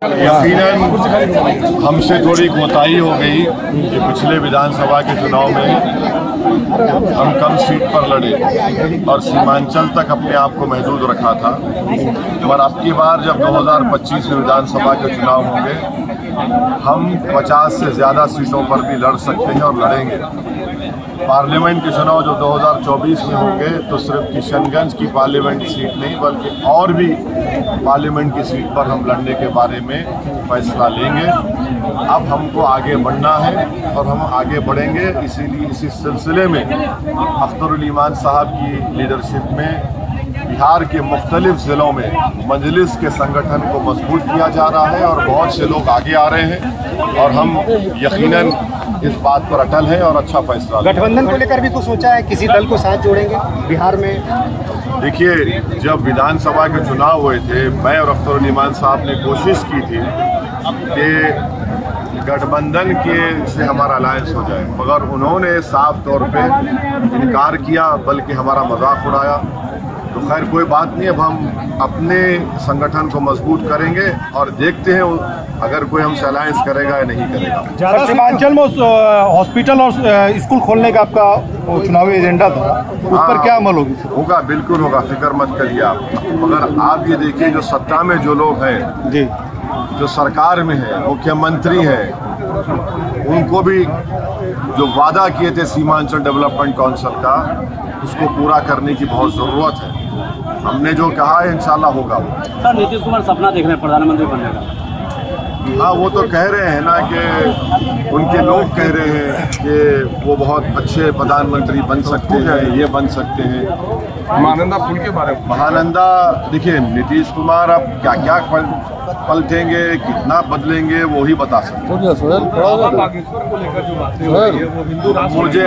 यकीनन हमसे थोड़ी कोताही हो गई कि पिछले विधानसभा के चुनाव में हम कम सीट पर लड़े और सीमांचल तक अपने आप को महदूद रखा था। पर अब की बार जब 2025 में विधानसभा के चुनाव होंगे, हम 50 से ज़्यादा सीटों पर भी लड़ सकते हैं और लड़ेंगे। पार्लियामेंट के चुनाव जो 2024 में होंगे तो सिर्फ किशनगंज की पार्लियामेंट सीट नहीं बल्कि और भी पार्लियामेंट की सीट पर हम लड़ने के बारे में फैसला लेंगे। अब हमको आगे बढ़ना है और हम आगे बढ़ेंगे। इसीलिए इसी सिलसिले में अख्तरुल ईमान साहब की लीडरशिप में बिहार के मुख्तलिफ ज़िलों में मजलिस के संगठन को मजबूत किया जा रहा है और बहुत से लोग आगे आ रहे हैं और हम यकीनन इस बात पर अटल है और अच्छा फैसला। गठबंधन को लेकर भी कुछ सोचा है, किसी दल को साथ जोड़ेंगे बिहार में? देखिए, जब विधानसभा के चुनाव हुए थे, मैं और अख्तरुल ईमान साहब ने कोशिश की थी कि गठबंधन के से हमारा अलायंस हो जाए, मगर उन्होंने साफ तौर पे इनकार किया, बल्कि हमारा मजाक उड़ाया। तो खैर कोई बात नहीं, अब हम अपने संगठन को मजबूत करेंगे और देखते हैं अगर कोई हमसे अलायंस करेगा या नहीं करेगा। सीमांचल में हॉस्पिटल और स्कूल खोलने का आपका चुनावी एजेंडा था, उस पर क्या अमल होगी? होगा, बिल्कुल होगा, फिक्र मत करिए आप। मगर आप ये देखिए, जो सत्ता में जो लोग हैं जी, जो सरकार में है, मुख्यमंत्री हैं, उनको भी जो वादा किए थे सीमांचल डेवलपमेंट काउंसिल का, उसको पूरा करने की बहुत ज़रूरत है। हमने जो कहा है इंशाल्लाह होगा। सर, नीतीश कुमार सपना देख रहे हैं प्रधानमंत्री बनने का। हाँ, वो तो कह रहे हैं ना कि उनके लोग कह रहे हैं कि वो बहुत अच्छे प्रधानमंत्री बन सकते हैं, ये बन सकते हैं। महानंदा पुल के बारे में, महानंदा, देखिए नीतीश कुमार अब क्या क्या पलटेंगे, कितना बदलेंगे, वो ही बता सकते हैं। बागेश्वर को लेकर जो बातें हो रही है वो हिंदू राष्ट्र, मुझे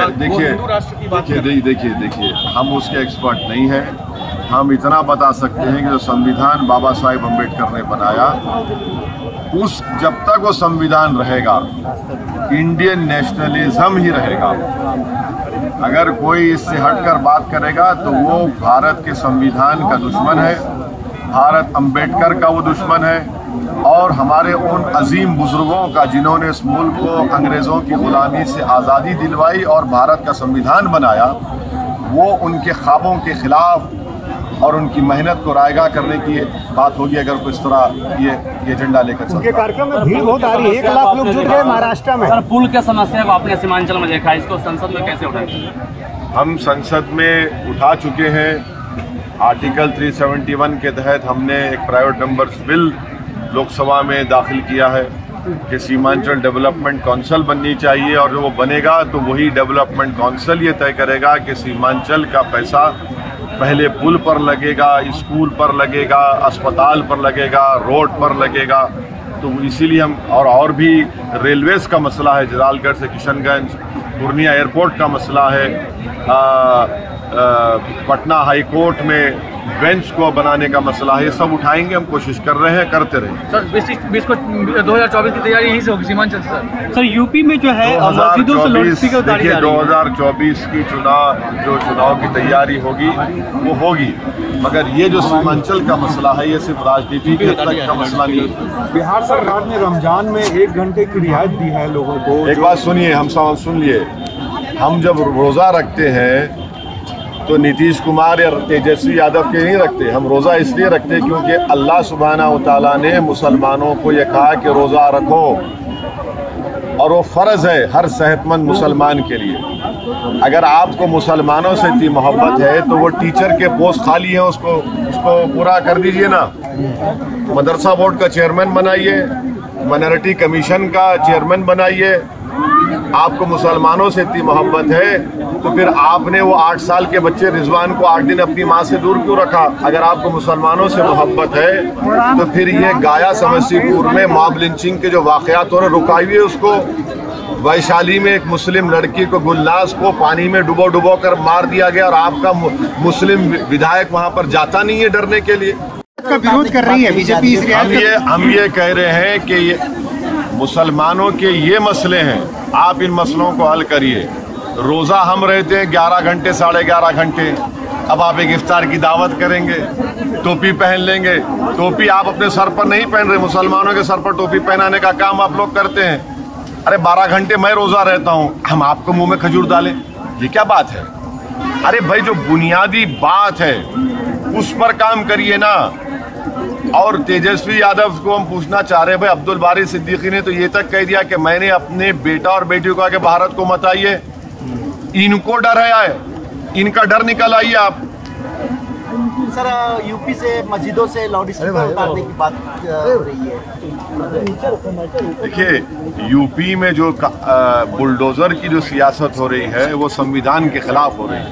देखिए देखिए हम उसके एक्सपर्ट नहीं हैं। हम इतना बता सकते हैं कि जो संविधान बाबा साहेब अम्बेडकर ने बनाया, उस जब तक वो संविधान रहेगा, इंडियन नेशनलिज्म ही रहेगा। अगर कोई इससे हटकर बात करेगा तो वो भारत के संविधान का दुश्मन है, भारत अम्बेडकर का वो दुश्मन है और हमारे उन अजीम बुजुर्गों का जिन्होंने इस मुल्क को अंग्रेज़ों की गुलामी से आज़ादी दिलवाई और भारत का संविधान बनाया, वो उनके ख्वाबों के खिलाफ और उनकी मेहनत को रायगा करने की बात होगी अगर कोई इस तरह ये एजेंडा लेकर चलता है। कार्यक्रम में भीड़ बहुत आ रही है, 1 लाख लोग जुट गए महाराष्ट्र में। सर, पुल के समस्या को आपने सीमांचल में देखा, इसको संसद में कैसे उठाएंगे? हम संसद में उठा चुके हैं। आर्टिकल 371 के तहत हमने एक प्राइवेट मेंबर्स बिल लोकसभा में दाखिल किया है कि सीमांचल डेवलपमेंट काउंसिल बननी चाहिए और जो वो बनेगा तो वही डेवलपमेंट काउंसिल ये तय करेगा कि सीमांचल का पैसा पहले पुल पर लगेगा, स्कूल पर लगेगा, अस्पताल पर लगेगा, रोड पर लगेगा। तो इसीलिए हम और भी रेलवेज़ का मसला है, जलालगढ़ से किशनगंज, पूर्णिया एयरपोर्ट का मसला है, पटना हाई कोर्ट में बेंच को बनाने का मसला है, ये सब उठाएंगे। हम कोशिश कर रहे हैं, करते रहेंगे। सर, 2024 की तैयारी यही से होगी सीमांचल से? सर, यूपी में जो है 2024 की चुनाव की तैयारी होगी वो होगी, मगर ये जो सीमांचल का मसला है ये सिर्फ राजनीति के तक का मसला नहीं है। बिहार सरकार ने रमजान में 1 घंटे की रियायत दी है लोगों को। एक बात सुनिए, हम सब सुन लिए, हम जब रोज़ा रखते हैं तो नीतीश कुमार या तेजस्वी यादव के नहीं रखते। हम रोज़ा इसलिए रखते हैं क्योंकि अल्लाह सुब्हानहू तआला ने मुसलमानों को यह कहा कि रोज़ा रखो और वो फ़र्ज़ है हर सेहतमंद मुसलमान के लिए। अगर आपको मुसलमानों से इतनी मोहब्बत है तो वो टीचर के पोस्ट खाली हैं, उसको पूरा कर दीजिए ना। मदरसा बोर्ड का चेयरमैन बनाइए, माइनॉरिटी कमीशन का चेयरमैन बनाइए। आपको मुसलमानों से इतनी मोहब्बत है तो फिर आपने वो 8 साल के बच्चे रिजवान को 8 दिन अपनी माँ से दूर क्यों रखा? अगर आपको मुसलमानों से मोहब्बत है तो फिर ये गाया समस्तीपुर में मॉब लिंचिंग के जो वाक़यात हो रहे, रुकाइए उसको। वैशाली में एक मुस्लिम लड़की को, गुलनाज को, पानी में डुबो कर मार दिया गया और आपका मुस्लिम विधायक वहाँ पर जाता नहीं है डरने के लिए। का विरोध कर रही है बीजेपी। हम ये कह रहे हैं कि ये मुसलमानों के ये मसले हैं, आप इन मसलों को हल करिए। रोज़ा हम रहते हैं 11 घंटे, 11.5 घंटे, अब आप एक इफ्तार की दावत करेंगे, टोपी पहन लेंगे। टोपी आप अपने सर पर नहीं पहन रहे, मुसलमानों के सर पर टोपी पहनाने का काम आप लोग करते हैं। अरे 12 घंटे मैं रोजा रहता हूं, हम आपको मुंह में खजूर डालें, ये क्या बात है? अरे भाई जो बुनियादी बात है उस पर काम करिए ना। और तेजस्वी यादव को हम पूछना चाह रहे हैं, भाई अब्दुल बारी सिद्दीकी ने तो ये तक कह दिया कि मैंने अपने बेटा और बेटी को कहा कि भारत को मत आइए। इनको डर है, इनका डर निकल आइए आप। सर यूपी से मस्जिदों से लाउड स्पीकर उतारने की बात हो रही है। देखिए यूपी में जो बुलडोजर की जो सियासत हो रही है वो संविधान के खिलाफ हो रही है।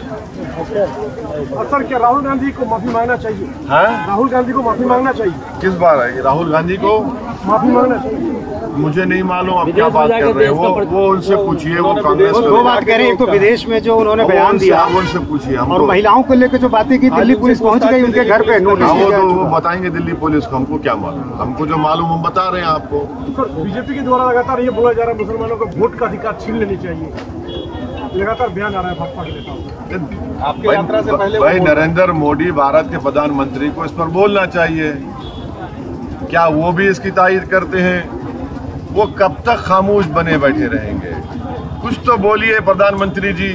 और सर क्या राहुल गांधी को माफी मांगना चाहिए? हाँ? राहुल गांधी को माफी मांगना चाहिए। किस बार है राहुल गांधी को माफी मांगना चाहिए? मुझे नहीं मालूम आप क्या बात कर रहे हो, वो उनसे पूछिए। वो कांग्रेस दो बात करें, एक तो विदेश में जो उन्होंने बयान दिया, उनसे पूछिए। और महिलाओं को लेकर जो बातें की, दिल्ली पुलिस पहुंच गई उनके घर पे नोटिस। वो बताएंगे दिल्ली पुलिस को, हमको क्या मालूम। हमको जो मालूम हम बता रहे हैं आपको। बीजेपी के द्वारा लगातार ये बोला जा रहा है मुसलमानों को वोट का अधिकार छीन लेनी चाहिए, लगातार बयान आ रहा है भाजपा के नेताओं। आपकी यात्रा से पहले भाई नरेंद्र मोदी भारत के प्रधानमंत्री को इस पर बोलना चाहिए। क्या वो भी इसकी तायद करते हैं? वो कब तक खामोश बने बैठे रहेंगे? कुछ तो बोलिए प्रधानमंत्री जी।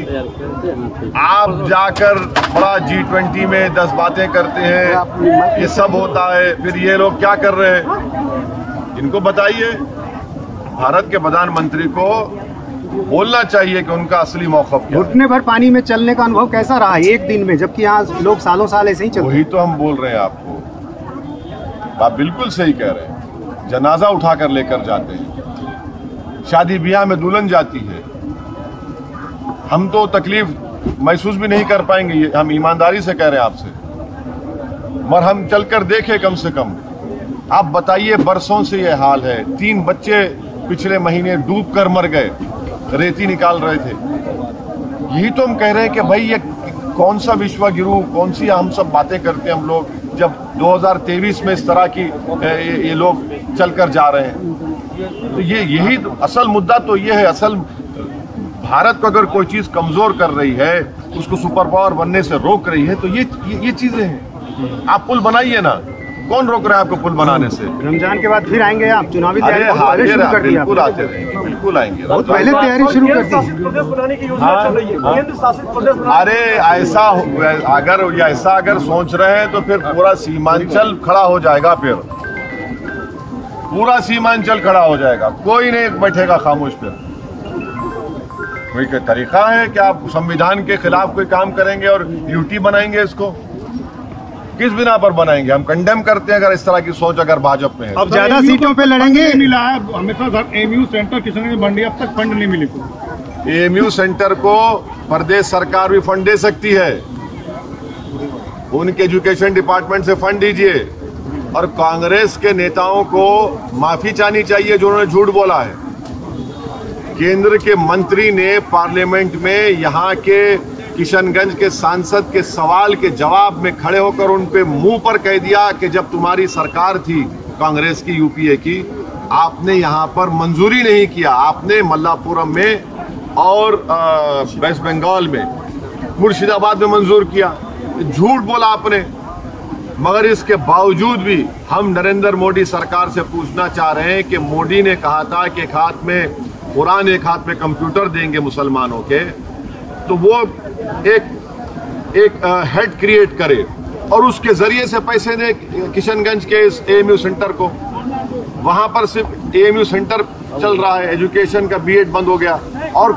आप जाकर बड़ा G20 में 10 बातें करते हैं, ये सब होता है, फिर ये लोग क्या कर रहे हैं? इनको बताइए। भारत के प्रधानमंत्री को बोलना चाहिए कि उनका असली मौक़िफ़ क्या है। घुटने भर पानी में चलने का अनुभव कैसा रहा एक दिन में, जबकि यहाँ लोग सालों साल ऐसे ही चलते? वही तो हम बोल रहे हैं आपको। आप बिल्कुल सही कह रहे हैं। जनाजा उठाकर लेकर जाते हैं, शादी ब्याह में दुल्हन जाती है। हम तो तकलीफ महसूस भी नहीं कर पाएंगे, ये हम ईमानदारी से कह रहे हैं आपसे, मगर हम चलकर देखें कम से कम। आप बताइए, बरसों से ये हाल है। 3 बच्चे पिछले महीने डूब कर मर गए, रेती निकाल रहे थे। यही तो हम कह रहे हैं कि भाई ये कौन सा विश्व गुरु, कौन सी हम सब बातें करते हैं हम लोग, जब 2023 में इस तरह की ये लोग चलकर जा रहे हैं। तो यही तो असल मुद्दा तो ये है। असल भारत को अगर कोई चीज़ कमज़ोर कर रही है, उसको सुपर पावर बनने से रोक रही है, तो ये चीज़ें हैं। आप पुल बनाइए ना, कौन रोक रहा है आपको पुल बनाने से? रमजान के बाद फिर आएंगे आप? चुनावी बिल्कुल आते रहेंगे, बिल्कुल आएंगे। बहुत पहले तैयारी शुरू कर दी। प्रदेश बनाने की योजना चल रही है, केंद्र शासित प्रदेश। अरे ऐसा अगर सोच रहे हैं तो फिर पूरा सीमांचल खड़ा हो जाएगा। फिर पूरा सीमांचल खड़ा हो जाएगा, कोई नहीं बैठेगा खामोश। फिर कोई तरीका है कि आप संविधान के खिलाफ कोई काम करेंगे और यूटी बनाएंगे? इसको किस बिना पर बनाएंगे? हम कंडेम करते हैं अगर इस तरह की सोच अगर भाजपा में है। अब ज्यादा सीटों पे लड़ेंगे। मिला है हमेशा एमयू सेंटर किशनगंज मंडी, अब तक फंड नहीं मिले। एमयू सेंटर को प्रदेश सरकार भी फंड दे सकती है। उनके एजुकेशन डिपार्टमेंट से फंड दीजिए। और कांग्रेस के नेताओं को माफी चाहनी चाहिए जो उन्होंने झूठ बोला है। केंद्र के मंत्री ने पार्लियामेंट में यहाँ के किशनगंज के सांसद के सवाल के जवाब में खड़े होकर उन पे मुंह पर कह दिया कि जब तुम्हारी सरकार थी कांग्रेस की, यूपीए की, आपने यहाँ पर मंजूरी नहीं किया। आपने मल्लापुरम में और वेस्ट बंगाल में, मुर्शिदाबाद में मंजूर किया। झूठ बोला आपने। मगर इसके बावजूद भी हम नरेंद्र मोदी सरकार से पूछना चाह रहे हैं कि मोदी ने कहा था कि एक हाथ में कुरान एक हाथ में कंप्यूटर देंगे मुसलमानों के, तो वो एक हेड क्रिएट करे और उसके जरिए से पैसे दे किशनगंज के इस एएमयू सेंटर को। वहां पर सिर्फ एएमयू सेंटर चल रहा है, एजुकेशन का बीएड बंद हो गया। और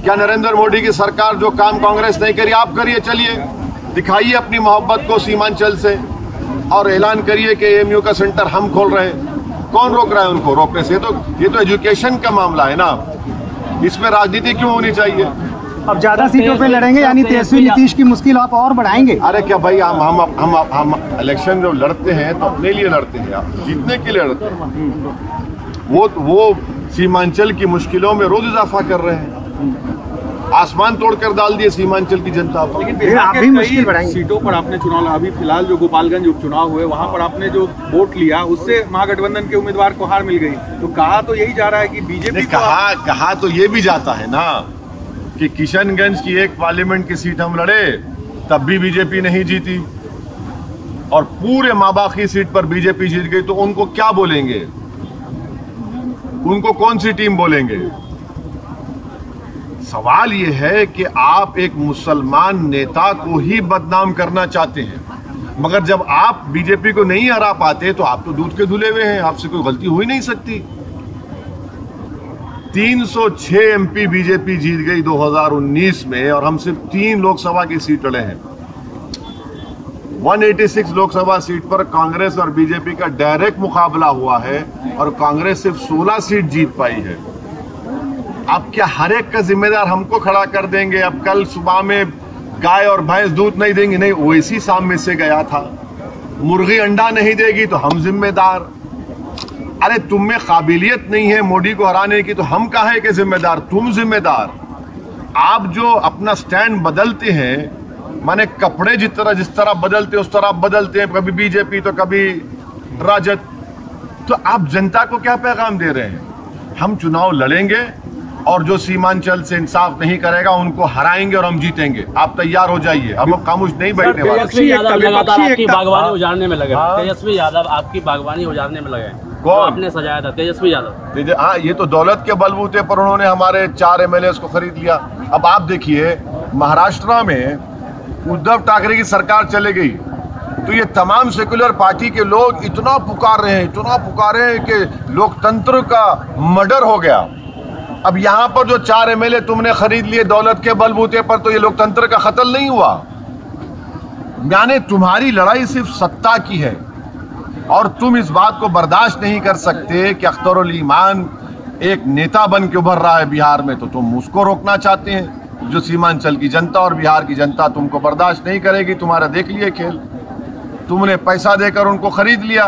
क्या नरेंद्र मोदी की सरकार जो काम कांग्रेस नहीं करी आप करिए? चलिए दिखाइए अपनी मोहब्बत को सीमांचल से और ऐलान करिए कि एएमयू का सेंटर हम खोल रहे हैं। कौन रोक रहा है उनको रोकने से? ये तो एजुकेशन का मामला है ना, इसमें राजनीति क्यों होनी चाहिए? अब ज्यादा सीटों पे लड़ेंगे यानी तेजस्वी नीतीश की मुश्किल आप और बढ़ाएंगे? अरे क्या भाई, हम इलेक्शन जब लड़ते हैं तो अपने लिए लड़ते हैं, आप जीतने के लिए लड़ते हैं। वो सीमांचल की मुश्किलों में रोज इजाफा कर रहे हैं। आसमान तोड़कर डाल दिए सीमांचल की जनता पर। लेकिन बिहार के कई सीटों पर आपने चुनाव लड़ा। अभी फिलहाल जो गोपालगंज उपचुनाव हुए वहां पर आपने जो वोट लिया उससे महागठबंधन के उम्मीदवार को हार मिल गई। तो कहा तो यही जा रहा है कि बीजेपी कहा तो ये भी जाता है ना कि किशनगंज की एक पार्लियामेंट की सीट हम लड़े तब भी बीजेपी नहीं जीती, और पूरे माबाकी सीट पर बीजेपी जीत गई, तो उनको क्या बोलेंगे? उनको कौन सी टीम बोलेंगे? सवाल यह है कि आप एक मुसलमान नेता को ही बदनाम करना चाहते हैं, मगर जब आप बीजेपी को नहीं हरा पाते तो आप तो दूध के धुले हुए हैं, आपसे कोई गलती हो ही नहीं सकती। 306 एमपी बीजेपी जीत गई 2019 में, और हम सिर्फ 3 लोकसभा की सीट लड़े हैं। 186 लोकसभा सीट पर कांग्रेस और बीजेपी का डायरेक्ट मुकाबला हुआ है, और कांग्रेस सिर्फ 16 सीट जीत पाई है। अब क्या हर एक का जिम्मेदार हमको खड़ा कर देंगे? अब कल सुबह में गाय और भैंस दूध नहीं देंगी, नहीं, वैसी शाम में से गया था। मुर्गी अंडा नहीं देगी तो हम जिम्मेदार। अरे तुम में काबिलियत नहीं है मोदी को हराने की, तो हम काहे के जिम्मेदार? तुम जिम्मेदार। आप जो अपना स्टैंड बदलते हैं, माने कपड़े जिस तरह बदलते उस तरह बदलते हैं, कभी बीजेपी तो कभी राजद, तो आप जनता को क्या पैगाम दे रहे हैं? हम चुनाव लड़ेंगे और जो सीमांचल से इंसाफ नहीं करेगा उनको हराएंगे और हम जीतेंगे। आप तैयार हो जाइए, हम खामोश नहीं बैठने वाले। तेजस्वी यादव लगातार आपकी बागवानी उजाड़ने में लगे। तेजस्वी यादव आपकी बागवानी उजाड़ने में लगे। कौन? आपने सजाया था तेजस्वी यादव। हाँ, ये तो दौलत के बलबूते पर उन्होंने हमारे 4 MLAs को खरीद लिया। अब आप देखिए, महाराष्ट्र में उद्धव ठाकरे की सरकार चले गई तो ये तमाम सेक्युलर पार्टी के लोग इतना पुकार रहे हैं कि लोकतंत्र का मर्डर हो गया। अब यहाँ पर जो 4 MLA तुमने खरीद लिए दौलत के बलबूते पर, तो ये लोकतंत्र का कत्ल नहीं हुआ? यानी तुम्हारी लड़ाई सिर्फ सत्ता की है, और तुम इस बात को बर्दाश्त नहीं कर सकते कि अख्तरुल ईमान एक नेता बन के उभर रहा है बिहार में, तो तुम उसको रोकना चाहते हैं। जो सीमांचल की जनता और बिहार की जनता तुमको बर्दाश्त नहीं करेगी। तुम्हारा देख लिए खेल, तुमने पैसा देकर उनको खरीद लिया।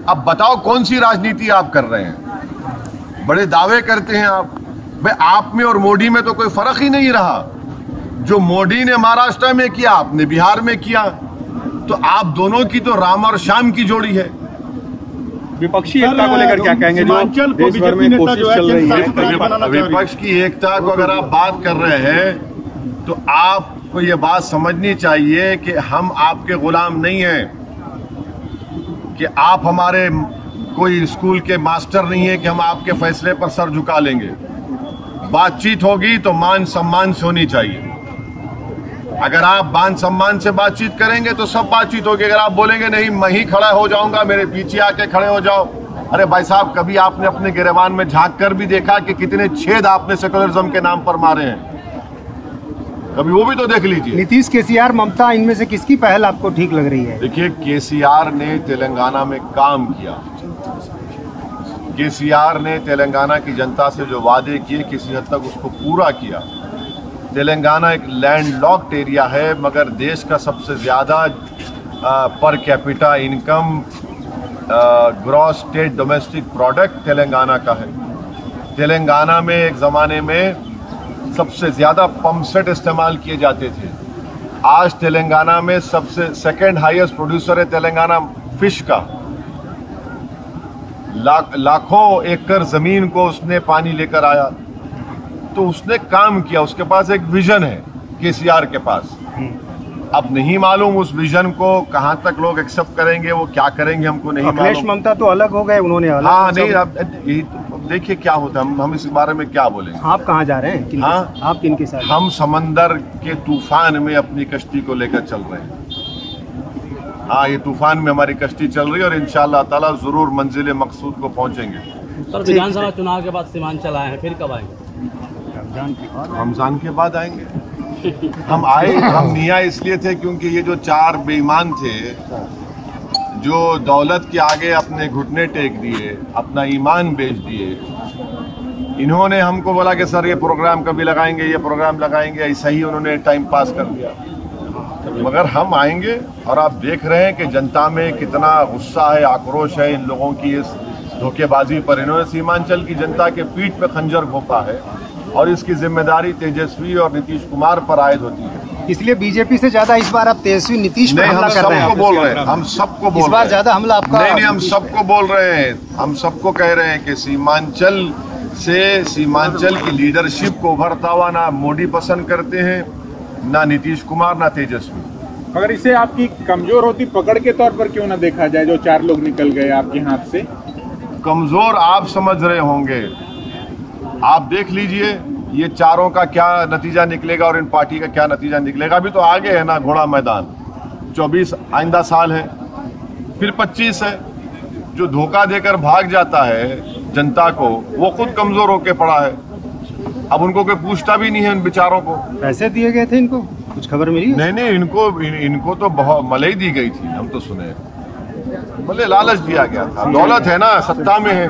अब बताओ कौन सी राजनीति आप कर रहे हैं? बड़े दावे करते हैं आप, भाई आप में और मोदी में तो कोई फर्क ही नहीं रहा। जो मोदी ने महाराष्ट्र में किया, आपने बिहार में किया, तो आप दोनों की तो राम और श्याम की जोड़ी है। विपक्षी एकता को लेकर क्या कहेंगे, जो देश भर में कोशिश चल रही है? विपक्ष की एकता को अगर आप बात कर रहे हैं तो आपको ये बात समझनी चाहिए कि हम आपके गुलाम नहीं हैं, कि आप हमारे कोई स्कूल के मास्टर नहीं है कि हम आपके फैसले पर सर झुका लेंगे। बातचीत होगी तो मान सम्मान से होनी चाहिए। अगर आप मान सम्मान से बातचीत करेंगे तो सब बातचीत होगी। अगर आप बोलेंगे नहीं मैं ही खड़ा हो जाऊंगा, मेरे पीछे आके खड़े हो जाओ, अरे भाई साहब, कभी आपने अपने गिरेबान में झांक कर भी देखा कि कितने छेद आपने सेकुलरिज्म के नाम पर मारे हैं? कभी वो भी तो देख लीजिए। नीतीश, केसीआर, ममता, इनमें से किसकी पहल आपको ठीक लग रही है? देखिए, केसीआर ने तेलंगाना में काम किया। केसीआर ने तेलंगाना की जनता से जो वादे किए किसी हद तक उसको पूरा किया। तेलंगाना एक लैंडलॉक्ड एरिया है, मगर देश का सबसे ज़्यादा per capita income, gross state domestic product Telangana का है। तेलंगाना में एक ज़माने में सबसे ज़्यादा पंप सेट इस्तेमाल किए जाते थे। आज तेलंगाना में सबसे सेकंड हाईएस्ट प्रोड्यूसर है तेलंगाना फिश का। लाखों एकड़ ज़मीन को उसने पानी लेकर आया, तो उसने काम किया। उसके पास एक विजन है केसीआर के पास। अब नहीं मालूम उस विजन को कहां तक लोग एक्सेप्ट करेंगे, वो क्या करेंगे हमको नहीं मालूम। ममता तो अलग हो गए, उन्होंने अलग। हाँ नहीं, अब देखिए क्या होता है, हम इस बारे में क्या बोलेंगे। आप कहाँ जा रहे हैं? हाँ, आप किनके साथ? हम समंदर के तूफान में अपनी कश्ती को लेकर चल रहे हैं। हाँ, ये तूफान में हमारी कश्ती चल रही है और इंशाअल्लाह ताला जरूर मंजिल मकसूद को पहुंचेंगे। सर, विधानसभा चुनाव के बाद सीमांचल आए हैं, फिर कब आएंगे? रमजान के बाद आएंगे। हम आए, हम निया इसलिए थे क्योंकि ये जो 4 बेईमान थे जो दौलत के आगे अपने घुटने टेक दिए, अपना ईमान बेच दिए, इन्होंने हमको बोला कि सर ये प्रोग्राम कभी लगाएंगे, ये प्रोग्राम लगाएंगे, ऐसा ही उन्होंने टाइम पास कर दिया। मगर हम आएंगे और आप देख रहे हैं कि जनता में कितना गुस्सा है, आक्रोश है इन लोगों की इस धोखेबाजी पर। इन्होंने सीमांचल की जनता के पीठ पे खंजर घोंपा है और इसकी जिम्मेदारी तेजस्वी और नीतीश कुमार पर आयद होती है। इसलिए बीजेपी से ज्यादा इस बार आप तेजस्वी नीतीश पर हमला कर रहे हैं। सबको बोल रहे हैं, हम सबको बोल रहे हैं। इस बार ज्यादा हमला आपका नहीं, हम सबको बोल रहे हैं, हम सबको कह रहे हैं कि सीमांचल से, सीमांचल की लीडरशिप को उभरता हुआ ना मोदी पसंद करते हैं, ना नीतीश कुमार, ना तेजस्वी। मगर इसे आपकी कमजोर होती पकड़ के तौर पर क्यों ना देखा जाए, जो 4 लोग निकल गए आपके हाथ से? कमजोर आप समझ रहे होंगे, आप देख लीजिए ये चारों का क्या नतीजा निकलेगा और इन पार्टी का क्या नतीजा निकलेगा। अभी तो आगे है ना घोड़ा मैदान, 24 आइंदा साल है, फिर 25 है। जो धोखा देकर भाग जाता है जनता को, वो खुद कमजोर होके पड़ा है। अब उनको कोई पूछता भी नहीं है, इन बेचारों को। पैसे दिए गए थे इनको, कुछ खबर मिली? नहीं, इनको तो बहुत मलाई दी गई थी, हम तो सुने, भले लालच दिया गया था। दौलत है ना, सत्ता में है।